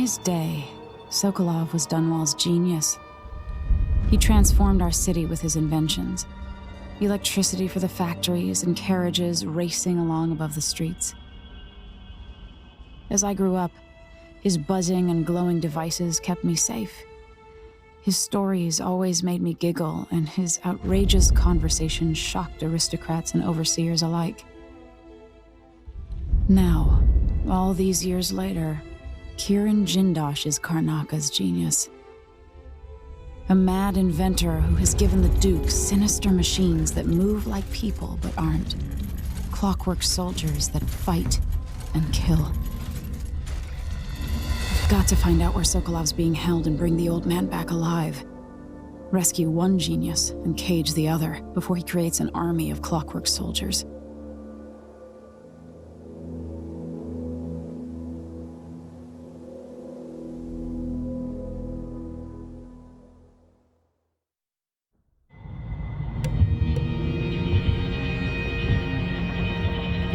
his day, Sokolov was Dunwall's genius. He transformed our city with his inventions. Electricity for the factories and carriages racing along above the streets. As I grew up, his buzzing and glowing devices kept me safe. His stories always made me giggle, and his outrageous conversations shocked aristocrats and overseers alike. Now, all these years later, Kiran Jindosh is Karnaca's genius. A mad inventor who has given the Duke sinister machines that move like people but aren't. Clockwork soldiers that fight and kill. I've got to find out where Sokolov's being held and bring the old man back alive. Rescue one genius and cage the other before he creates an army of Clockwork soldiers.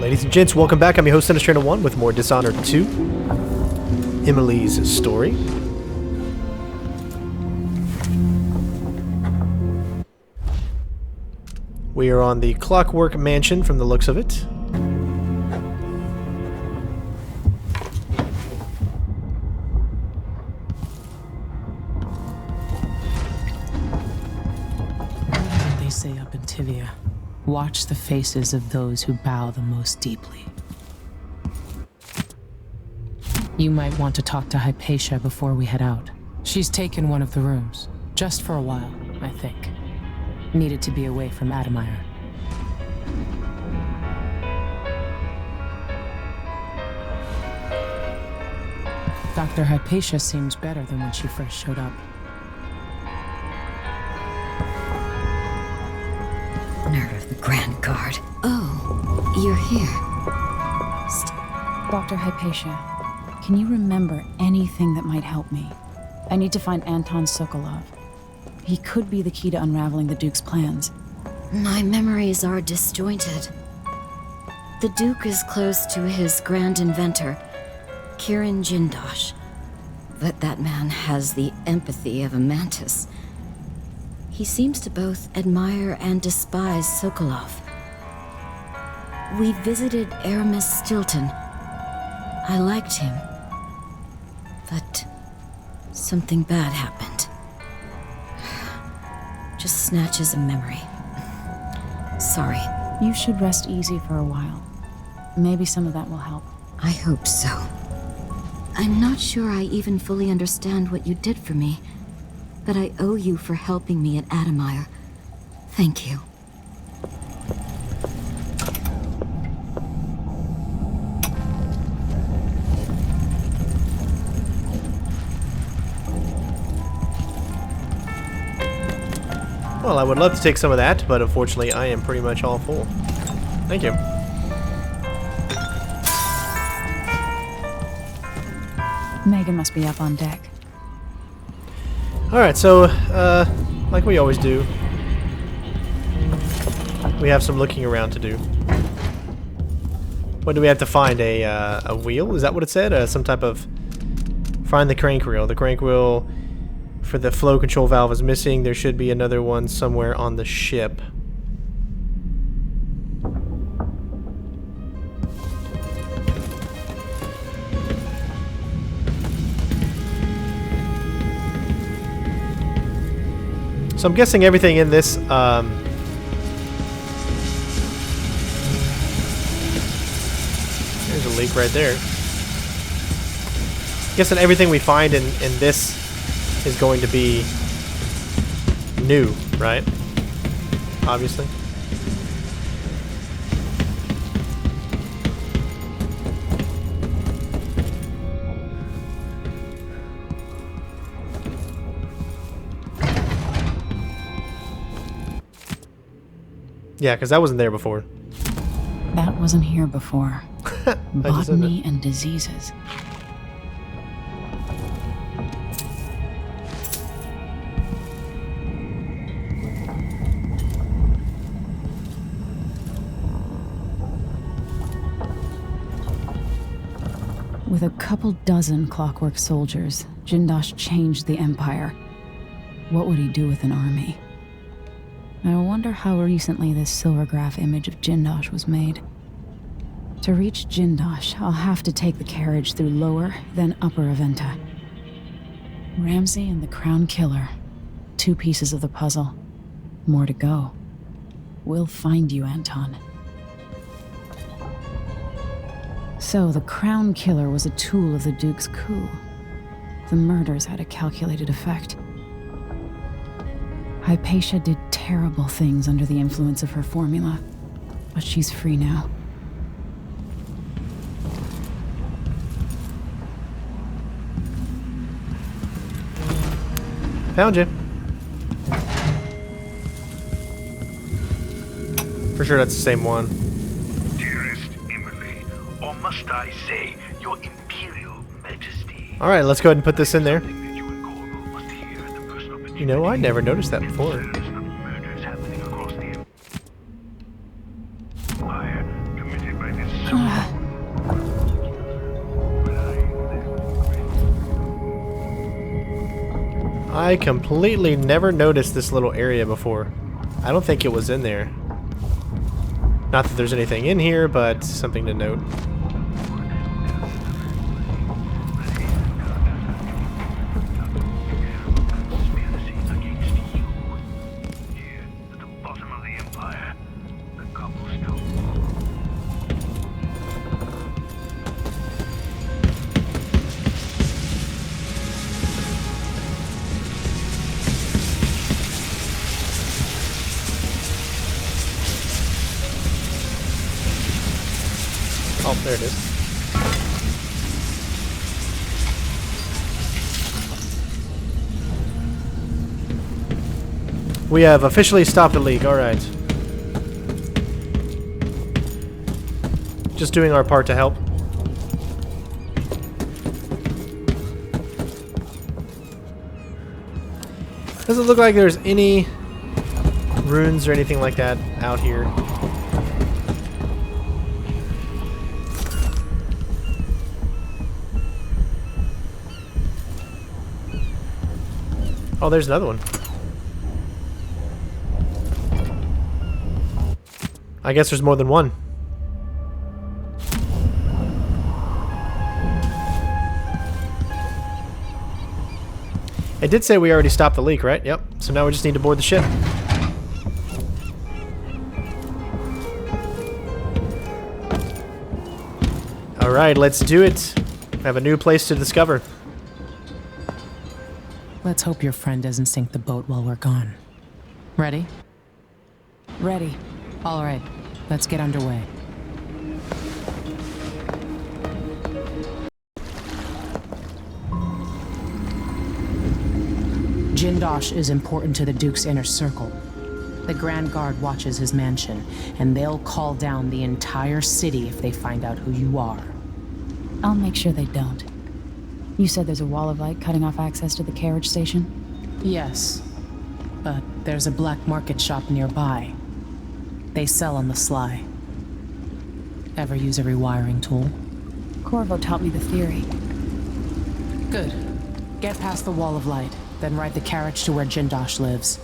Ladies and gents, welcome back. I'm your host, Sinistrainer1, with more Dishonored 2. Emily's story. We are on the Clockwork Mansion from the looks of it. What did they say up in Tivia? Watch the faces of those who bow the most deeply. You might want to talk to Hypatia before we head out. She's taken one of the rooms. Just for a while, I think. Needed to be away from Admire. Dr. Hypatia seems better than when she first showed up. Nerve of the Grand Guard. Oh, you're here. Dr. Hypatia, can you remember anything that might help me? I need to find Anton Sokolov. He could be the key to unraveling the Duke's plans. My memories are disjointed. The Duke is close to his grand inventor, Kiran Jindosh. But that man has the empathy of a mantis. He seems to both admire and despise Sokolov. We visited Aramis Stilton. I liked him. But something bad happened. Just snatches of memory. Sorry. You should rest easy for a while. Maybe some of that will help. I hope so. I'm not sure I even fully understand what you did for me. But I owe you for helping me at Admire. Thank you. Well, I would love to take some of that, but unfortunately I am pretty much all full. Thank you. Megan must be up on deck. Alright, so, like we always do, we have some looking around to do. What do we have to find? A wheel? Is that what it said? Some type of... Find the crank wheel. The crank wheel for the flow control valve is missing. There should be another one somewhere on the ship. So I'm guessing everything in this, there's a leak right there. Guessing everything we find in this is going to be new, right? Obviously. Yeah, because that wasn't there before. That wasn't here before. Botany and diseases. With a couple dozen Clockwork soldiers, Jindosh changed the Empire. What would he do with an army? I wonder how recently this silvergraph image of Jindosh was made. To reach Jindosh, I'll have to take the carriage through Lower, then Upper Aventa. Ramsay and the Crown Killer. 2 pieces of the puzzle. More to go. We'll find you, Anton. So, the Crown Killer was a tool of the Duke's coup. The murders had a calculated effect. Hypatia did terrible things under the influence of her formula, but she's free now. Found you. For sure that's the same one. Dearest Emily, or must I say, your Imperial Majesty. Alright, let's go ahead and put this in there. Something that you and Corvo must hear at the first opportunity. You know, I never noticed that before. Concerns of murders happening across the Empire committed by this I completely never noticed this little area before. I don't think it was in there. Not that there's anything in here, but something to note. Oh, there it is. We have officially stopped the leak, alright. Just doing our part to help. Doesn't look like there's any runes or anything like that out here. Oh, there's another one. I guess there's more than one. It did say we already stopped the leak, right? Yep. So now we just need to board the ship. Alright, let's do it. We have a new place to discover. Let's hope your friend doesn't sink the boat while we're gone. Ready? Ready. All right, let's get underway. Jindosh is important to the Duke's inner circle. The Grand Guard watches his mansion, and they'll call down the entire city if they find out who you are. I'll make sure they don't. You said there's a wall of light cutting off access to the carriage station? Yes, but there's a black market shop nearby. They sell on the sly. Ever use a rewiring tool? Corvo taught me the theory. Good. Get past the wall of light, then ride the carriage to where Jindosh lives.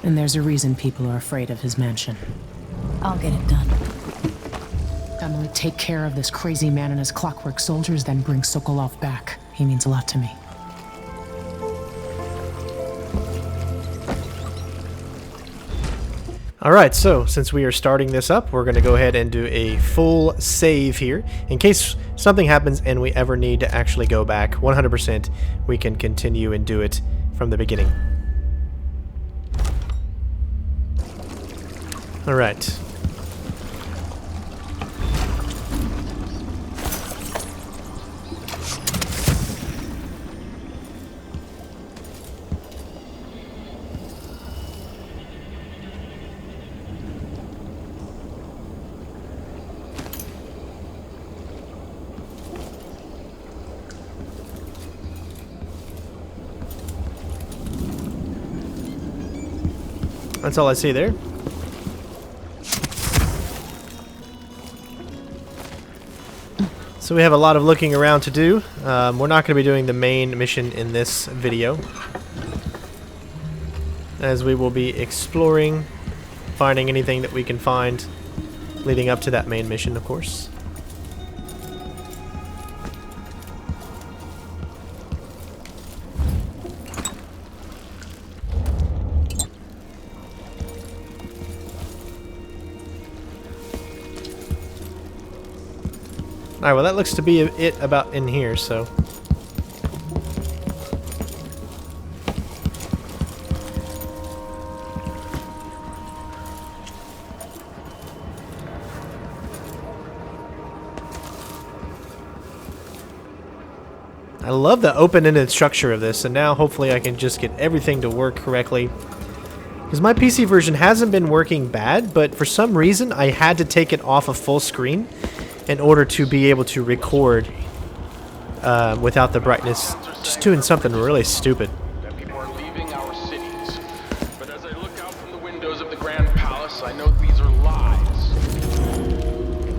And there's a reason people are afraid of his mansion. I'll get it done. Emily, take care of this crazy man and his Clockwork soldiers, then bring Sokolov back. He means a lot to me. Alright, so since we are starting this up, we're going to go ahead and do a full save here. In case something happens and we ever need to actually go back 100%, we can continue and do it from the beginning. Alright. That's all I see there. So we have a lot of looking around to do. We're not going to be doing the main mission in this video, as we will be exploring, finding anything that we can find leading up to that main mission, of course. Alright, well that looks to be it about in here, so... I love the open-ended structure of this, and now hopefully I can just get everything to work correctly. Because my PC version hasn't been working bad, but for some reason I had to take it off of full screen in order to be able to record without the brightness. Just doing something really stupid. That people are leaving our cities. But as I look out from the windows of the Grand Palace, I know these are lies.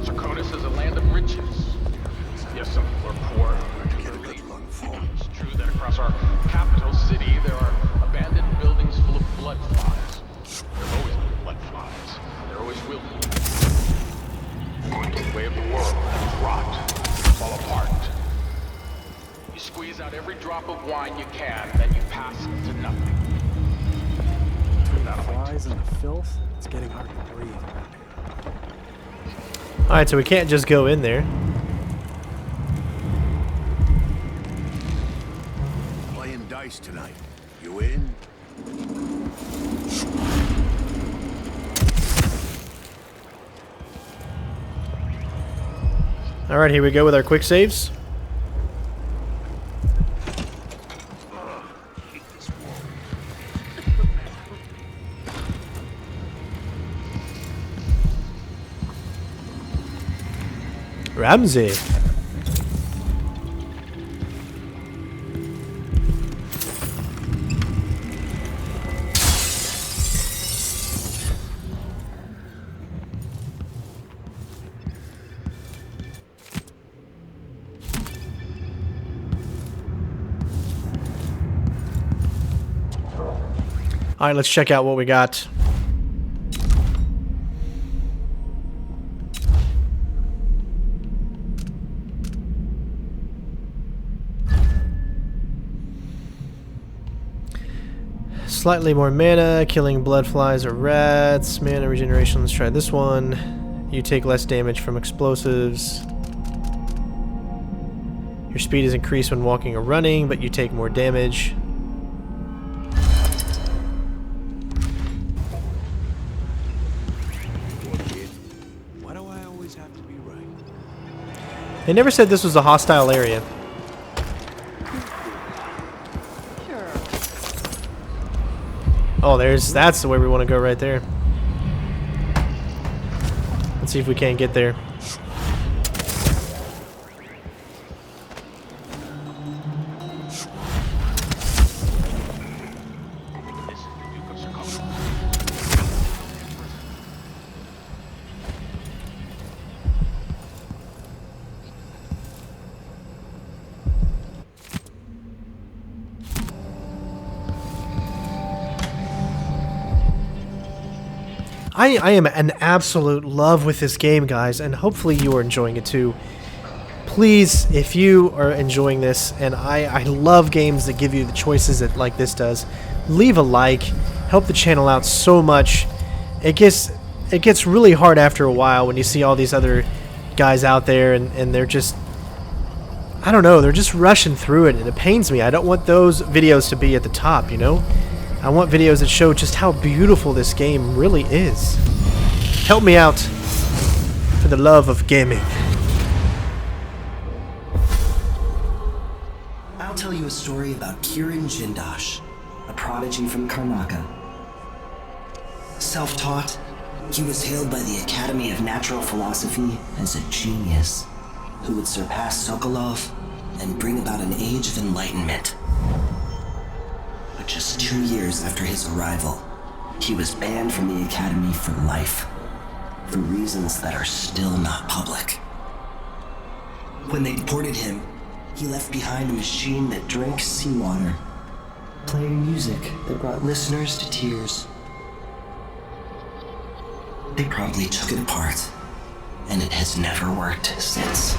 Sarkonis is a land of riches. Yes, some people are poor. It's true that across our capital city there are abandoned buildings full of blood flies. There have always been blood flies. There always will be. The way of the world, rot, fall apart. You squeeze out every drop of wine you can, then you pass to nothing. Between the flies and the filth, it's getting hard to breathe around here. Alright, so we can't just go in there. Playing dice tonight. You in? Alright, here we go with our quick saves. Ramsey. Alright, let's check out what we got. Slightly more mana, killing blood flies or rats, mana regeneration, let's try this one. You take less damage from explosives. Your speed is increased when walking or running, but you take more damage. Why do I always have to be right? They never said this was a hostile area. Oh, that's the way we want to go right there. Let's see if we can't get there. I am in absolute love with this game, guys, and hopefully you are enjoying it too. Please, if you are enjoying this, and I love games that give you the choices that like this does, leave a like, help the channel out so much. It gets really hard after a while when you see all these other guys out there and they're just, I don't know, they're just rushing through it, and it pains me. I don't want those videos to be at the top, you know? I want videos that show just how beautiful this game really is. Help me out for the love of gaming. I'll tell you a story about Kirin Jindosh, a prodigy from Karnaca. Self-taught, he was hailed by the Academy of Natural Philosophy as a genius who would surpass Sokolov and bring about an age of enlightenment. But just 2 years after his arrival, he was banned from the Academy for life, for reasons that are still not public. When they deported him, he left behind a machine that drank seawater, playing music that brought listeners to tears. They probably took it apart, and it has never worked since.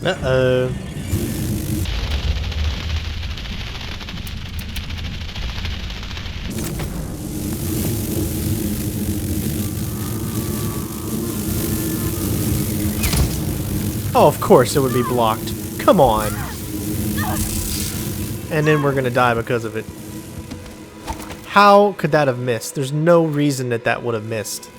Uh-oh. Oh, of course it would be blocked. Come on. And then we're gonna die because of it. How could that have missed? There's no reason that that would have missed.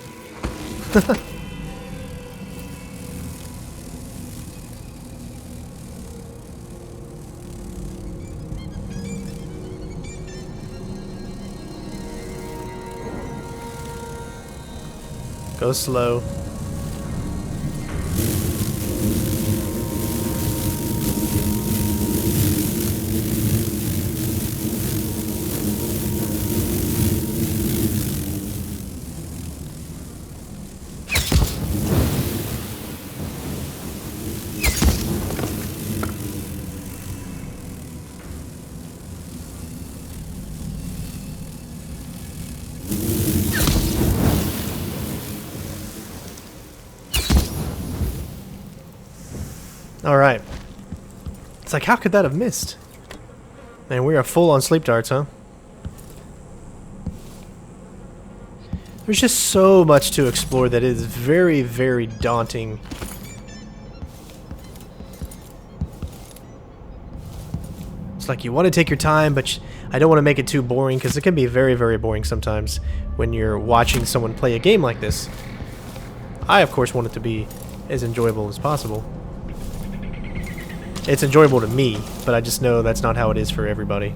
Go slow. Alright. It's like, how could that have missed? Man, we are full on sleep darts, huh? There's just so much to explore that is very, very daunting. It's like you want to take your time, but I don't want to make it too boring, because it can be very, very boring sometimes when you're watching someone play a game like this. I, of course, want it to be as enjoyable as possible. It's enjoyable to me, but I just know that's not how it is for everybody.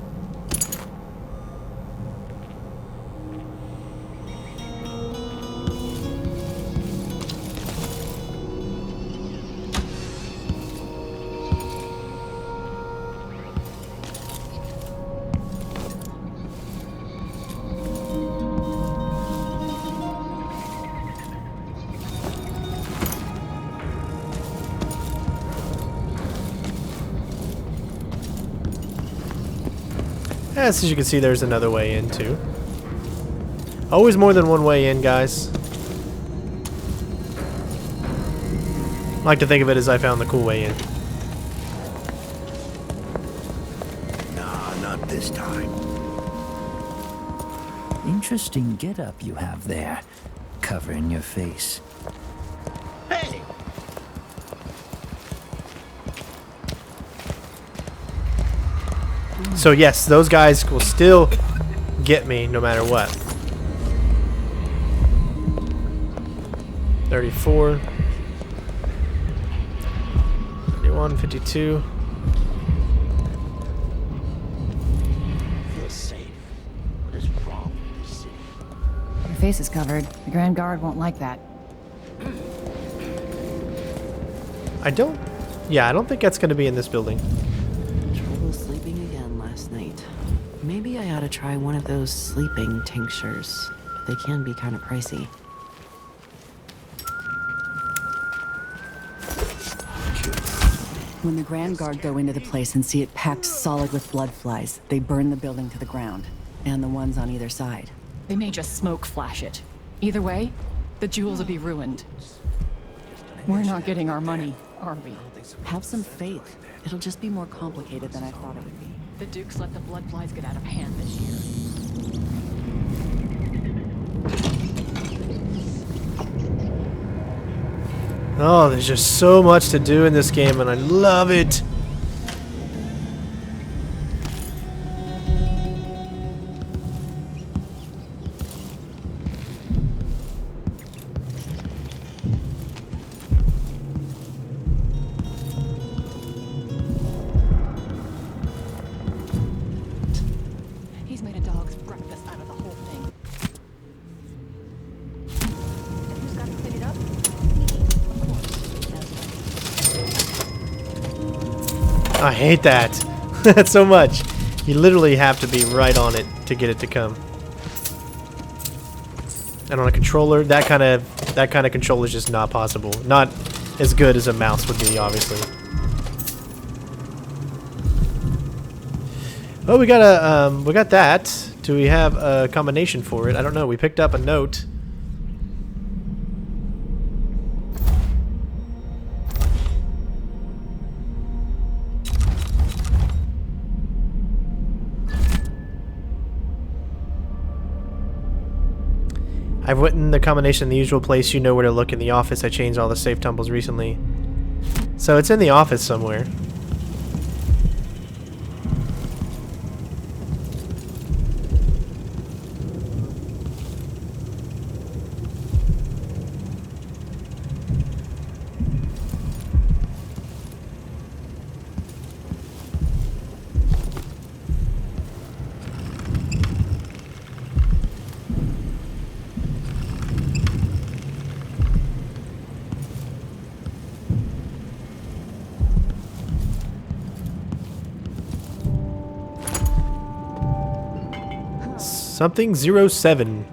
As you can see, there's another way in, too. Always more than one way in, guys. I like to think of it as I found the cool way in. Nah, not this time. Interesting get-up you have there, covering your face. Hey! So yes, those guys will still get me no matter what. 34. 31, 52. Feel safe. What is wrong with this city? Your face is covered. The Grand Guard won't like that. I don't think that's going to be in this building. Trouble sleeping again last night. Maybe I ought to try one of those sleeping tinctures. They can be kind of pricey. When the Grand Guard go into the place and see it packed solid with blood flies, they burn the building to the ground. And the ones on either side. They may just smoke flash it. Either way, the jewels will be ruined. We're not getting our money, are we? Have some faith. It'll just be more complicated than I thought it would be. The Dukes let the blood flies get out of hand this year. Oh, there's just so much to do in this game, and I love it. I hate that. That's so much. You literally have to be right on it to get it to come. And on a controller, that kind of control is just not possible. Not as good as a mouse would be, obviously. Oh, we got that. Do we have a combination for it? I don't know. We picked up a note. I've written the combination in the usual place. You know where to look in the office. I changed all the safe tumbles recently. So it's in the office somewhere. Something 07.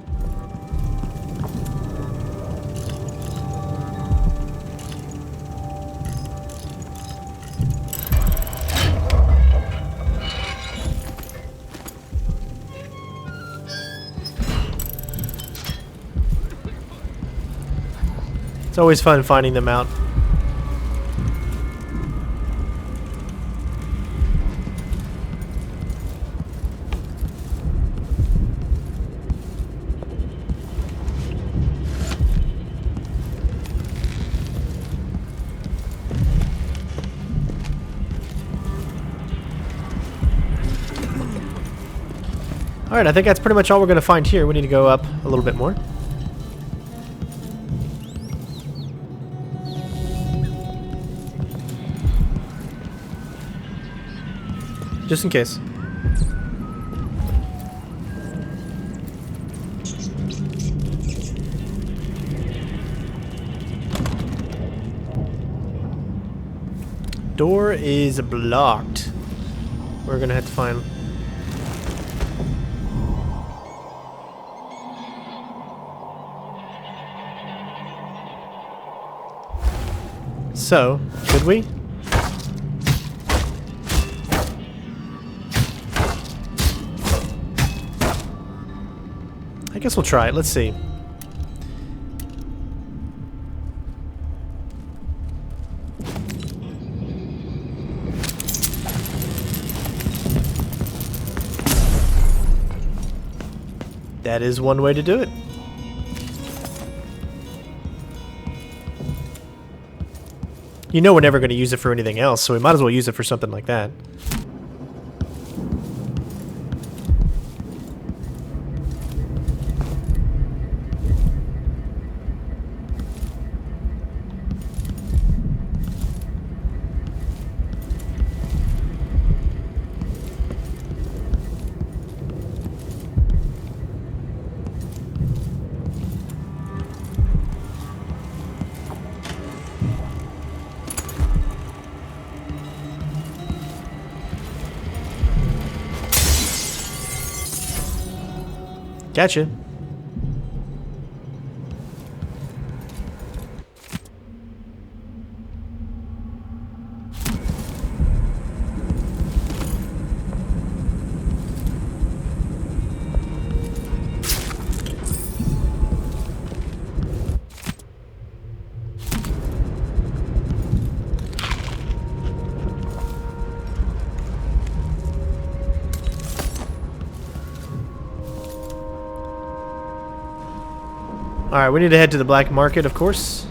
It's always fun finding them out. Alright, I think that's pretty much all we're going to find here. We need to go up a little bit more. Just in case. Door is blocked. We're going to have to find... So, could we? I guess we'll try it. Let's see. That is one way to do it. You know we're never going to use it for anything else, so we might as well use it for something like that. Gotcha. Alright, we need to head to the black market, of course.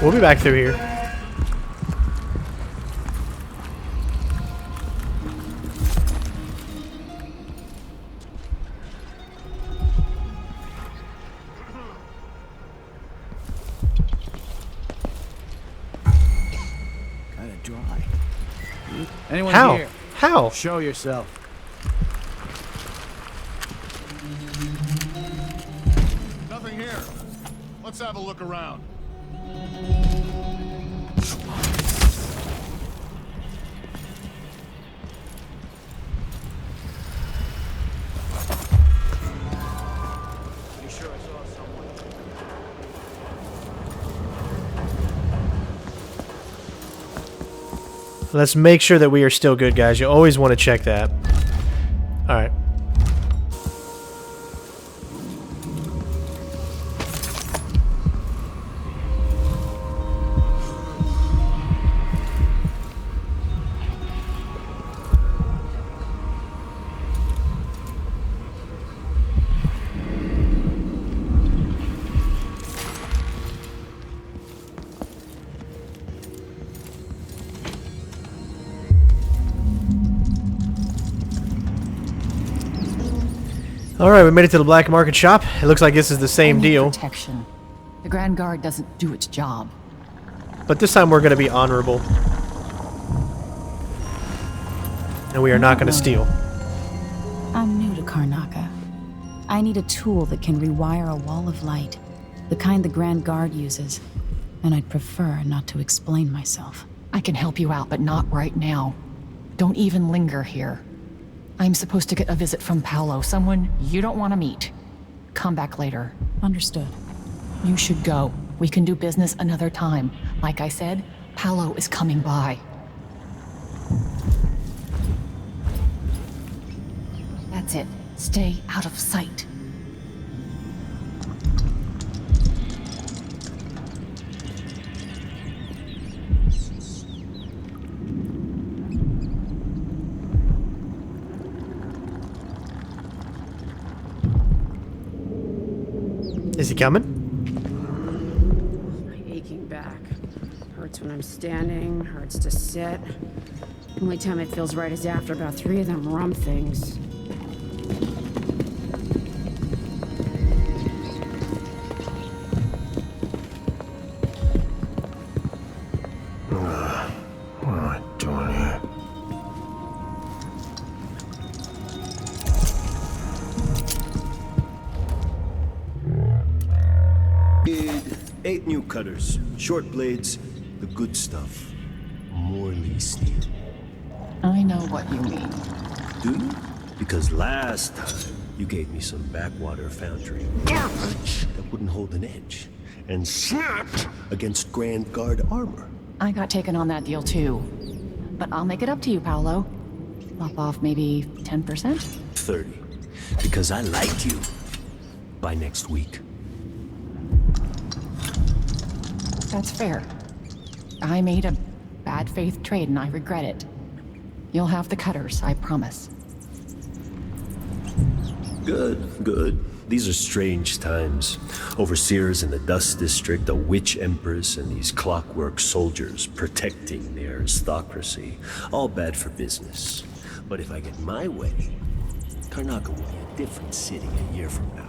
We'll be back through here. dry. Anyone How? here? How? Show yourself. Nothing here. Let's have a look around. Pretty sure I saw someone. Let's make sure that we are still good, guys. You always want to check that. Alright. Alright, we made it to the black market shop. It looks like this is the same deal. Protection. The Grand Guard doesn't do its job. But this time we're going to be honorable. And we are not going to steal. I'm new to Karnaca. I need a tool that can rewire a wall of light, the kind the Grand Guard uses. And I'd prefer not to explain myself. I can help you out, but not right now. Don't even linger here. I'm supposed to get a visit from Paolo, someone you don't want to meet. Come back later. Understood. You should go. We can do business another time. Like I said, Paolo is coming by. That's it. Stay out of sight. Is he coming? My aching back. Hurts when I'm standing, hurts to sit. Only time it feels right is after about 3 of them rum things. What am I doing here? Need 8 new cutters, short blades, the good stuff. Morley steel. I know what you mean. Do you? Because last time you gave me some backwater foundry garbage that wouldn't hold an edge and snapped against Grand Guard armor. I got taken on that deal too. But I'll make it up to you, Paolo. Lop off maybe 10%? 30. Because I like you. By next week. That's fair. I made a bad faith trade and I regret it. You'll have the cutters, I promise. Good, good. These are strange times. Overseers in the Dust District, a witch empress, and these Clockwork soldiers protecting the aristocracy. All bad for business. But if I get my way, Karnaca will be a different city a year from now.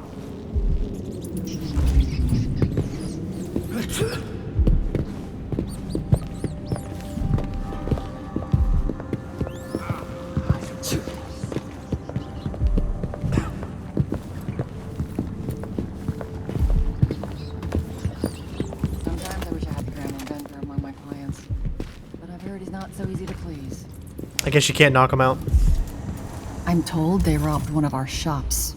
Sometimes I wish I had the Grand Inventor among my clients. But I've heard he's not so easy to please. I guess you can't knock him out. I'm told they robbed one of our shops.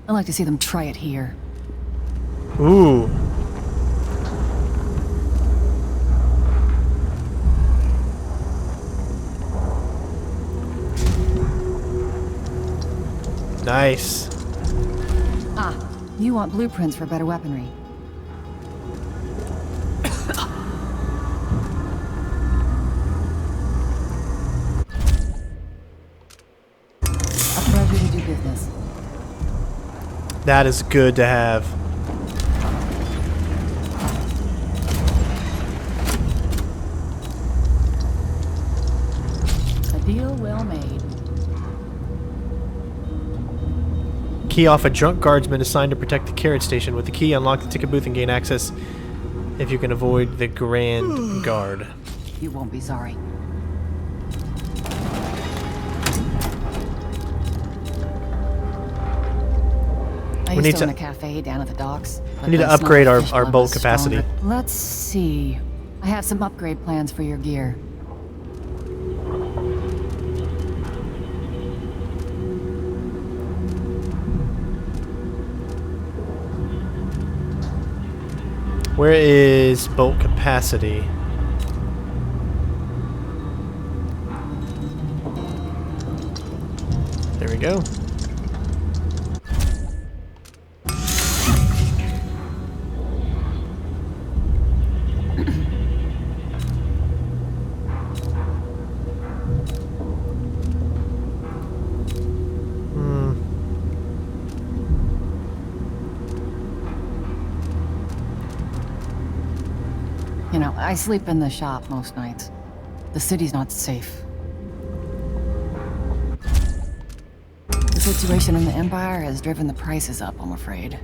I'd like to see them try it here. Ooh. Nice. Ah, you want blueprints for better weaponry. A pleasure to do business. That is good to have. A deal well made. Key off a drunk guardsman assigned to protect the carriage station. With the key, unlock the ticket booth and gain access if you can avoid the Grand Guard. You won't be sorry. I We need used to to- own a cafe down at the docks. We need to upgrade our bolt capacity. Let's see. I have some upgrade plans for your gear. Where is bolt capacity? There we go. You know, I sleep in the shop most nights. The city's not safe. The situation in the Empire has driven the prices up, I'm afraid.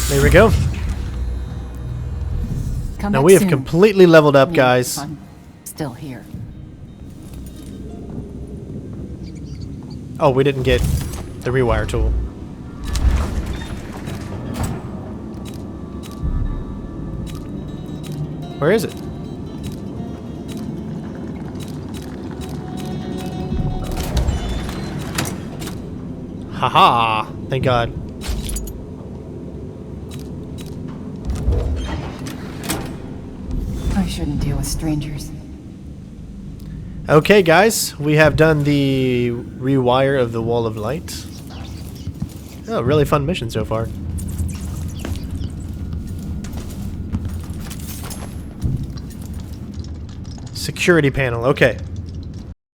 There we go. Come Now back we have soon. completely leveled up, Yeah, guys. I'm still here. Oh, we didn't get the rewire tool. Where is it? Haha! Thank God. I shouldn't deal with strangers. Okay, guys, we have done the rewire of the Wall of Light. Oh, really fun mission so far. Security panel, okay.